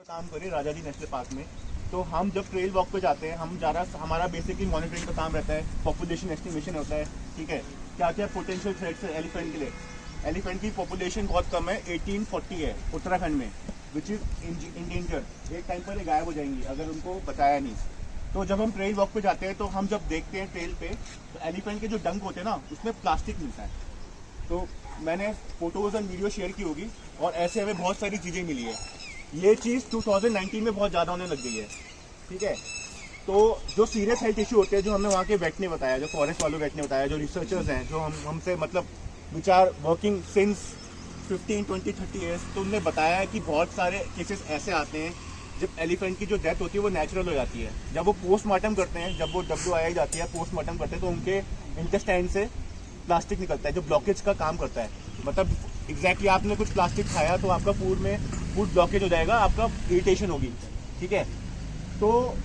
काम करें राजा जी national park में। तो हम जब ट्रेल वॉक पे जाते हैं, हम ज़्यादा हमारा बेसिकली मॉनिटरिंग का काम रहता है, पॉपुलेशन एस्टिमेशन होता है, ठीक है, क्या क्या पोटेंशियल थ्रेट्स है एलिफेंट के लिए। एलिफेंट की पॉपुलेशन बहुत कम है, 1840 है उत्तराखंड में, विच इज़ इंडेंजर्ड। एक टाइम पर ये गायब हो जाएंगी अगर उनको बचाया नहीं। तो जब हम ट्रेल वॉक पे जाते हैं तो हम जब देखते हैं ट्रेल पे, तो एलिफेंट के जो डंक होते हैं ना, उसमें प्लास्टिक मिलता है। तो मैंने फोटोज़ एंड वीडियो शेयर की होगी, और ऐसे हमें बहुत सारी चीज़ें मिली है। ये चीज़ 2019 में बहुत ज़्यादा होने लग गई है, ठीक है। तो जो सीरियस हेल्थ इशू होते हैं, जो हमें वहाँ के वेट ने बताया, जो फॉरेस्ट वालों वेट ने बताया, जो रिसर्चर्स हैं, जो हमसे मतलब which are working since 15, 20, 30 years, तो उनने बताया है कि बहुत सारे केसेस ऐसे आते हैं जब एलिफेंट की जो डेथ होती है वो नेचुरल हो जाती है। जब वो पोस्टमार्टम करते हैं, जब वो WIA जाती है पोस्टमार्टम करते हैं, तो उनके इंटेस्टाइन से प्लास्टिक निकलता है जो ब्लॉकेज का काम करता है। मतलब एग्जैक्टली आपने कुछ प्लास्टिक खाया तो आपका फूड में फूड ब्लॉकेज हो जाएगा, आपका इरिटेशन होगी, ठीक है। तो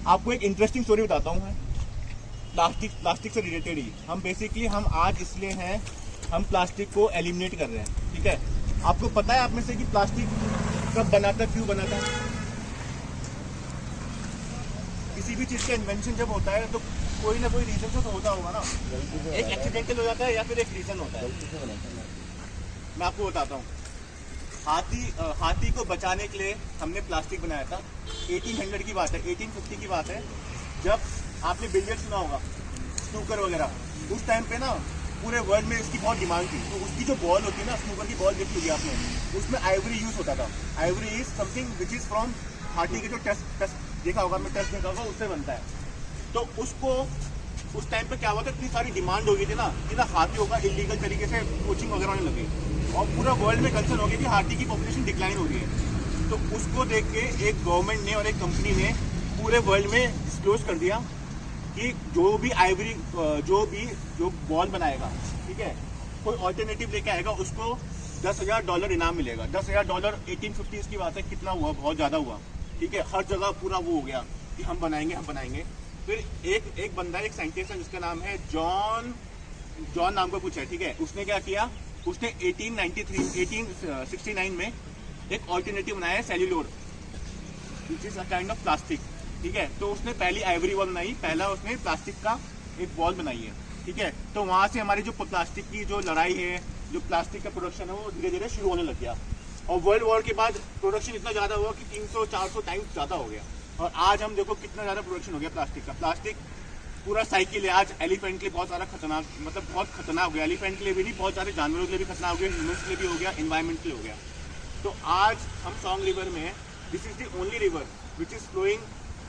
आपको एक इंटरेस्टिंग स्टोरी बताता हूँ मैं, प्लास्टिक से रिलेटेड ही। हम बेसिकली हम आज इसलिए हैं, हम प्लास्टिक को एलिमिनेट कर रहे हैं, ठीक है। आपको पता है आप में से कि प्लास्टिक कब बनाता, क्यों बनाता है? किसी भी चीज़ का इन्वेंशन जब होता है तो कोई ना कोई रीजन तो होता होगा ना। एक एक्सीडेंटल हो जाता है या फिर एक रीजन होता है। मैं आपको बताता हूँ। हाथी को बचाने के लिए हमने प्लास्टिक बनाया था। 1800 की बात है, 1850 की बात है, जब आपने बिलियर्ड सुना होगा, स्नूकर वगैरह, उस टाइम पे ना पूरे वर्ल्ड में इसकी बहुत डिमांड थी। तो उसकी जो बॉल होती है ना, स्नूकर की बॉल देखी होगी आपने, उसमें आइवरी यूज होता था। Ivory is something which is from हाथी के जो टेस्ट देखा होगा, मैं टेस्ट देखा होगा, उससे बनता है। तो उसको उस टाइम पे क्या हुआ था, इतनी सारी डिमांड हो गई थी ना कि ना हाथियों का इलीगल तरीके से कोचिंग वगैरह होने लगी, और पूरा वर्ल्ड में कंसर्न हो गया कि हाथी की पॉपुलेशन डिक्लाइन हो रही है। तो उसको देख के एक गवर्नमेंट ने और एक कंपनी ने पूरे वर्ल्ड में डिस्क्लोज कर दिया कि जो भी आइवरी जो बॉल बनाएगा, ठीक है, कोई ऑल्टरनेटिव लेके आएगा, उसको $10,000 इनाम मिलेगा। $10,000 1850 की बात है, कितना हुआ, बहुत ज़्यादा हुआ, ठीक है। हर जगह पूरा वो हो गया कि हम बनाएंगे। फिर एक बंदा, एक साइंटिस्ट है जिसका नाम है जॉन नाम का कुछ है, ठीक है। उसने क्या किया, उसने 1869 में एक ऑल्टरनेटिव बनाया है, celluloid, which is a kind of plastic, ठीक है। तो उसने पहली आइवरी बॉल बनाई, पहला उसने प्लास्टिक का एक बॉल बनाई है, ठीक है। तो वहाँ से हमारी जो प्लास्टिक की जो लड़ाई है, जो प्लास्टिक का प्रोडक्शन है, वो धीरे धीरे शुरू होने लग गया। और वर्ल्ड वॉर के बाद प्रोडक्शन इतना ज़्यादा हुआ कि 300-400 टाइम्स ज़्यादा हो गया। और आज हम देखो कितना ज़्यादा प्रोडक्शन हो गया प्लास्टिक का। प्लास्टिक पूरा साइकिल है। आज एलिफेंट के लिए बहुत सारा खतरनाक, मतलब बहुत खतरनाक हो गया। एलिफेंट के लिए भी नहीं, बहुत सारे जानवरों के लिए भी खतरनाक हो गया, ह्यूमन्स के लिए भी हो गया, इन्वायरमेंट के लिए हो गया। तो आज हम सॉन्ग रिवर में हैं। This is the only river which is flowing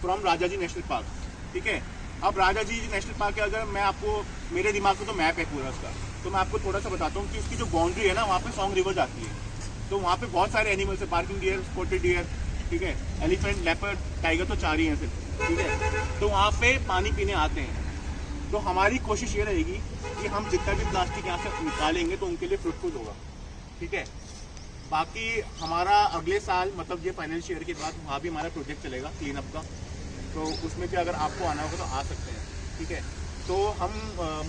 from Rajaji national park, ठीक है। अब राजा जी नेशनल पार्क है, अगर मैं आपको, मेरे दिमाग में तो मैप है पूरा उसका, तो मैं आपको थोड़ा सा बताता हूँ कि उसकी जो बाउंड्री है ना, वहाँ पे सॉन्ग रिवर जाती है। तो वहाँ पे बहुत सारे एनिमल्स है, पार्किंग डियर, स्पॉटेड डियर, ठीक है, एलिफेंट, लेपर्ड, टाइगर, तो 4 ही हैं सिर्फ, ठीक है। तो वहाँ पे पानी पीने आते हैं। तो हमारी कोशिश ये रहेगी कि हम जितना भी प्लास्टिक यहाँ से निकालेंगे तो उनके लिए फ्रूटफुल होगा, ठीक है। बाकी हमारा अगले साल, मतलब ये फाइनेंशियल ईयर के बाद, वहाँ भी हमारा प्रोजेक्ट चलेगा क्लीन अप का। तो उसमें भी अगर आपको आना होगा तो आ सकते हैं, ठीक है। तो हम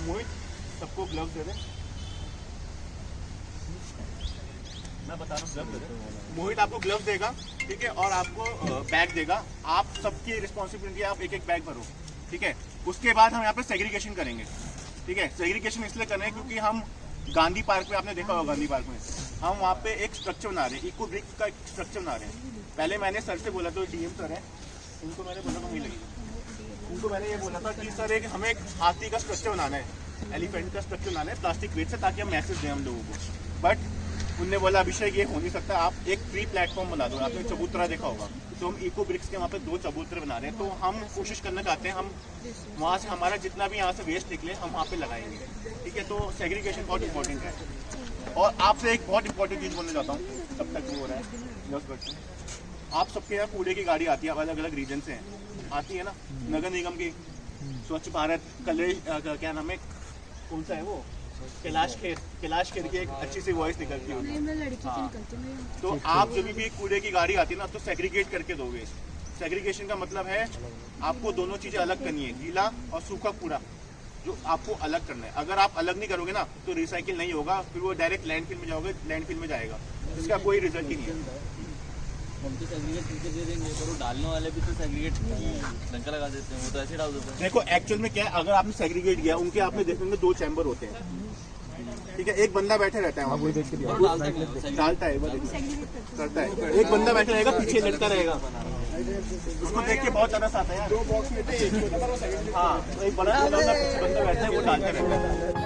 मोहित सबको ग्लव्स दे दें, मैं बता रहा हूँ, ग्लव्स दे दें। मोहित आपको ग्लव्स देगा, ठीक है, और आपको बैग देगा। आप सबकी रिस्पॉन्सिबिलिटी, आप एक बैग भरो, ठीक है। उसके बाद हम यहाँ पे सेग्रीगेशन करेंगे, ठीक है। सेग्रीगेशन इसलिए कर रहे हैं क्योंकि हम गांधी पार्क में, आपने देखा होगा गांधी पार्क में, हम वहाँ पे एक स्ट्रक्चर बना रहे हैं, इको ब्रिक्स का एक स्ट्रक्चर बना रहे हैं। पहले मैंने सर से बोला, तो DM सर है, उनको मैंने बोला, तो वहीं लगी, उनको मैंने ये बोला था कि सर एक हमें एक हाथी का स्ट्रक्चर बनाना है, एलिफेंट का स्ट्रक्चर बनाना है प्लास्टिक वेस्ट से, ताकि हम मैसेज दें हम लोगों को। बट उनने बोला, अभिषेक ये हो नहीं सकता, आप एक फ्री प्लेटफॉर्म बना दो। आपने चबूतरा देखा होगा, तो हम इको ब्रिक्स के वहाँ पे 2 चबूतरे बना रहे हैं। तो हम कोशिश करना चाहते हैं, हम वहाँ से हमारा जितना भी यहाँ से वेस्ट निकले हम वहाँ पे लगाएंगे, ठीक है। तो सेग्रीगेशन बहुत इंपॉर्टेंट है। और आपसे एक बहुत इंपॉर्टेंट चीज़ बोलना चाहता हूँ, तब तक वो हो रहा है, आप सबके यहाँ कूड़े की गाड़ी आती है, अलग अलग रीजन से आती है ना, नगर निगम की, स्वच्छ भारत, क्या नाम है, कौन सा है वो, कैलाश खेर की एक अच्छी सी वॉइस निकलती है। तो आप जब भी कूड़े की गाड़ी आती है ना, तो सेग्रीगेट करके दोगे। सेग्रीगेशन का मतलब है आपको दोनों चीज़ें अलग करनी है, गीला और सूखा कूड़ा, जो आपको अलग करना है। अगर आप अलग नहीं करोगे ना, तो रिसाइकिल नहीं होगा, फिर वो डायरेक्ट लैंडफिल में जाओगे, लैंडफिल में जाएगा, इसका कोई रिजल्ट ही नहीं है। हम तो सेग्रीगेट करके दे देंगे, पर वो डालने वाले भी तो सेग्रीगेट डंका लगा देते हैं, वो तो ऐसे डाल देते हैं। देखो एक्चुअल में क्या है, अगर आपने सेग्रीगेट किया उनके आप में देखेंगे 2 चैम्बर होते हैं, ठीक है, एक बंदा बैठे रहता है वहाँ पे, डालता है वो करता है, एक बंदा बैठा रहेगा पीछे लड़का रहेगा, उसको देख के बहुत तरस आता है यार। 2 बॉक्स में थे, हाँ एक बड़ा बंदा बैठा है वो डालता रहता है।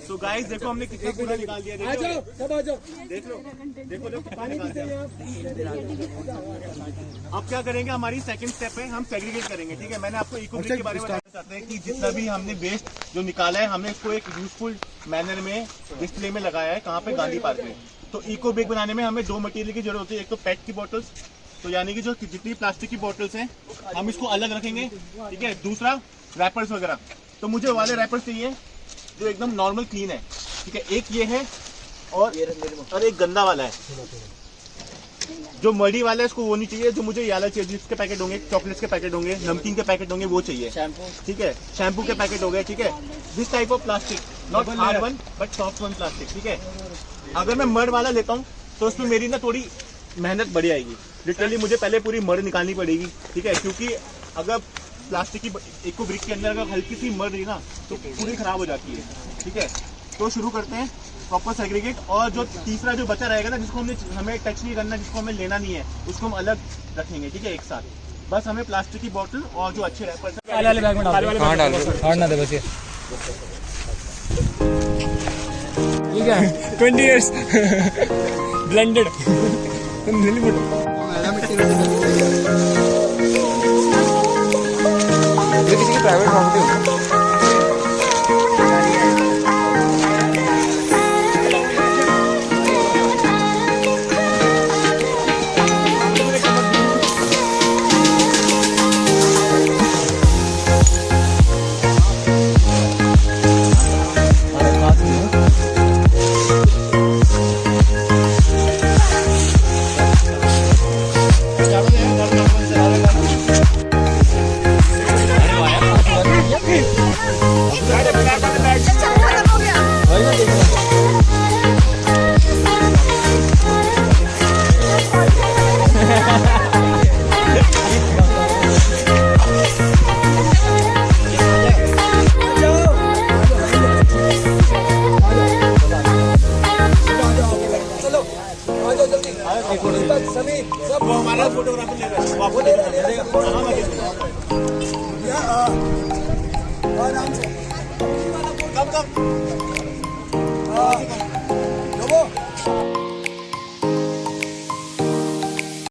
तो गाइस देखो हमने कितना कूड़ा निकाल दिया, देख लो सब आ जाओ, देख लो देखो देखो कितना निकाल दिया। अब क्या करेंगे, हमारी सेकंड स्टेप है, हम सेग्रीगेट करेंगे, ठीक है। मैंने आपको इको ब्रिक के बारे में बताना चाहते हैं कि जितना भी हमने वेस्ट जो निकाला है हमने इसको एक यूजफुल मैनर में डिस्प्ले में लगाया है, कहाँ पे, गांधी पार्क में। तो इको ब्रिक बनाने में हमें 2 मटेरियल की जरूरत होती है, एक तो पेट की बॉटल्स, तो यानी कि जो जितनी प्लास्टिक की बॉटल्स हैं हम इसको अलग रखेंगे, ठीक है। दूसरा रैपर्स वगैरह, तो मुझे वाले रैपर्स चाहिए जो एकदम नॉर्मल क्लीन है, ठीक है। एक ये है और एक गंदा वाला है, जो मडी वाला है उसको वो नहीं चाहिए, जो मुझे ये वाला चाहिए, जिसके पैकेट होंगे, चॉकलेट्स के पैकेट होंगे, नमकीन के पैकेट होंगे, वो चाहिए, शैम्पू, ठीक है, शैम्पू के पैकेट हो गए, ठीक है। This type of plastic, not hard one but soft one plastic, ठीक है। अगर मैं मड वाला लेता हूँ तो उसमें मेरी ना थोड़ी मेहनत बढ़ जाएगी, लिटरली मुझे पहले पूरी मड निकालनी पड़ेगी, ठीक है, क्योंकि अगर प्लास्टिक की इको ब्रिक के अंदर अगर हल्की सी मड रही ना तो पूरी खराब हो जाती है, ठीक है। तो शुरू करते हैं प्रॉपर सेग्रीगेट, और जो तीसरा जो बचा रहेगा ना, जिसको हमें टच नहीं करना, जिसको हमें लेना नहीं है, उसको हम अलग रखेंगे, ठीक है, एक साथ। बस हमें प्लास्टिक की बोतल और जो अच्छे रैपर्स वाले बैग में डाल, हाँ डाल, हार्ड ना दे बस ये, ठीक है। 20 years blended ये किसी की प्राइवेट प्रॉपर्टी होती है। हैं। वो हमारा फोटोग्राफर ले रहा है, वो आपको देखना है। हाँ, मैं देखूंगा। कब